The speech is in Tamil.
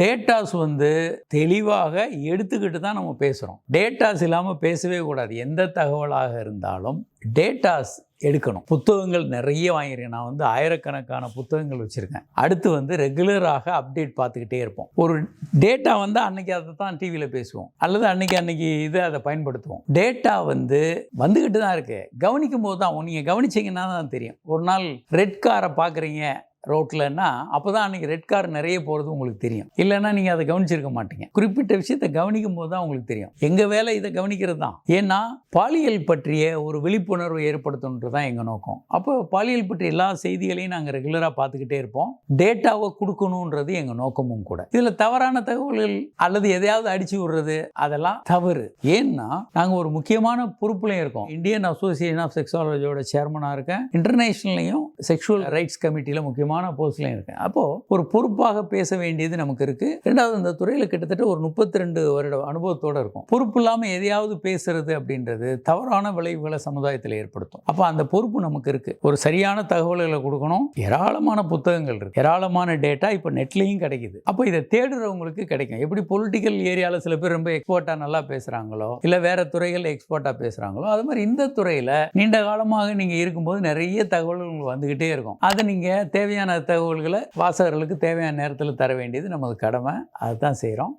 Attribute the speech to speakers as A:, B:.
A: டேட்டாஸ் தெளிவாக எடுத்துக்கிட்டு தான் நம்ம பேசுகிறோம். டேட்டாஸ் இல்லாமல் பேசவே கூடாது. எந்த தகவலாக இருந்தாலும் டேட்டாஸ் எடுக்கணும். புத்தகங்கள் நிறைய வாங்கியிருக்கேன். நான் ஆயிரக்கணக்கான புத்தகங்கள் வச்சுருக்கேன். அடுத்து ரெகுலராக அப்டேட் பார்த்துக்கிட்டே இருப்போம். ஒரு டேட்டா அன்னைக்கு அதை தான் டிவியில் பேசுவோம், அல்லது அன்னைக்கு அதை பயன்படுத்துவோம். டேட்டா வந்துக்கிட்டு தான் இருக்கு. கவனிக்கும் போது தான் நீங்கள் கவனிச்சிங்கன்னா தான் தெரியும். ஒரு நாள் ரெட் காரை பார்க்குறீங்க ரோட்லன்னா அப்போ தான் அன்றைக்கி ரெட் கார் நிறைய போகிறது உங்களுக்கு தெரியும். இல்லைன்னா நீங்கள் அதை கவனிச்சிருக்க மாட்டீங்க. குறிப்பிட்ட விஷயத்தை கவனிக்கும் போது தான் உங்களுக்கு தெரியும். எங்கள் வேலை இதை கவனிக்கிறது தான். ஏன்னா பாலியல் பற்றிய ஒரு விழிப்புணர்வு ஏற்படுத்தணுன்றது தான் எங்கள் நோக்கம். அப்போ பாலியல் பற்றிய எல்லா செய்திகளையும் நாங்கள் ரெகுலராக பார்த்துக்கிட்டே இருப்போம். டேட்டாவை கொடுக்கணுன்றது எங்கள் நோக்கமும் கூட. இதில் தவறான தகவல்கள் அல்லது எதையாவது அடித்து விடுறது அதெல்லாம் தவறு. ஏன்னா நாங்கள் ஒரு முக்கியமான பொறுப்புலையும் இருக்கோம். இந்தியன் அசோசியேஷன் ஆஃப் செக்ஸாலஜியோட சேர்மனாக இருக்கேன். இன்டர்நேஷனல்லையும் செக்ஷுவல் ரைட்ஸ் கமிட்டியில் முக்கியமான போஸ்ட்லையும் இருக்கேன். அப்போ ஒரு பொறுப்பாக பேச வேண்டியது நமக்கு இருக்கு. ரெண்டாவது, இந்த துறையில் கிட்டத்தட்ட ஒரு 32 வருட அனுபவத்தோடு இருக்கும். பொறுப்பு இல்லாமல் எதையாவது பேசுறது அப்படின்றது தவறான விளைவுகளை சமுதாயத்தில் ஏற்படுத்தும். அப்போ அந்த பொறுப்பு நமக்கு இருக்கு. ஒரு சரியான தகவல்களை கொடுக்கணும். ஏராளமான புத்தகங்கள் இருக்கு, ஏராளமான டேட்டா இப்போ நெட்லையும் கிடைக்குது. அப்போ இதை தேடுறவங்களுக்கு கிடைக்கும். எப்படி பொலிட்டிக்கல் ஏரியாவில் சில பேர் ரொம்ப எக்ஸ்பர்ட்டா நல்லா பேசுறாங்களோ, இல்லை வேற துறைகள் எக்ஸ்பர்ட்டா பேசுறாங்களோ, அது மாதிரி இந்த துறையில் நீண்ட காலமாக நீங்க இருக்கும்போது நிறைய தகவல்கள் வந்துகிட்டே இருக்கும். அதை நீங்க தேவையான தகவல்களை வாசகர்களுக்கு தேவையான நேரத்தில் தர வேண்டியது நமது கடமை. அதுதான் செய்கிறோம்.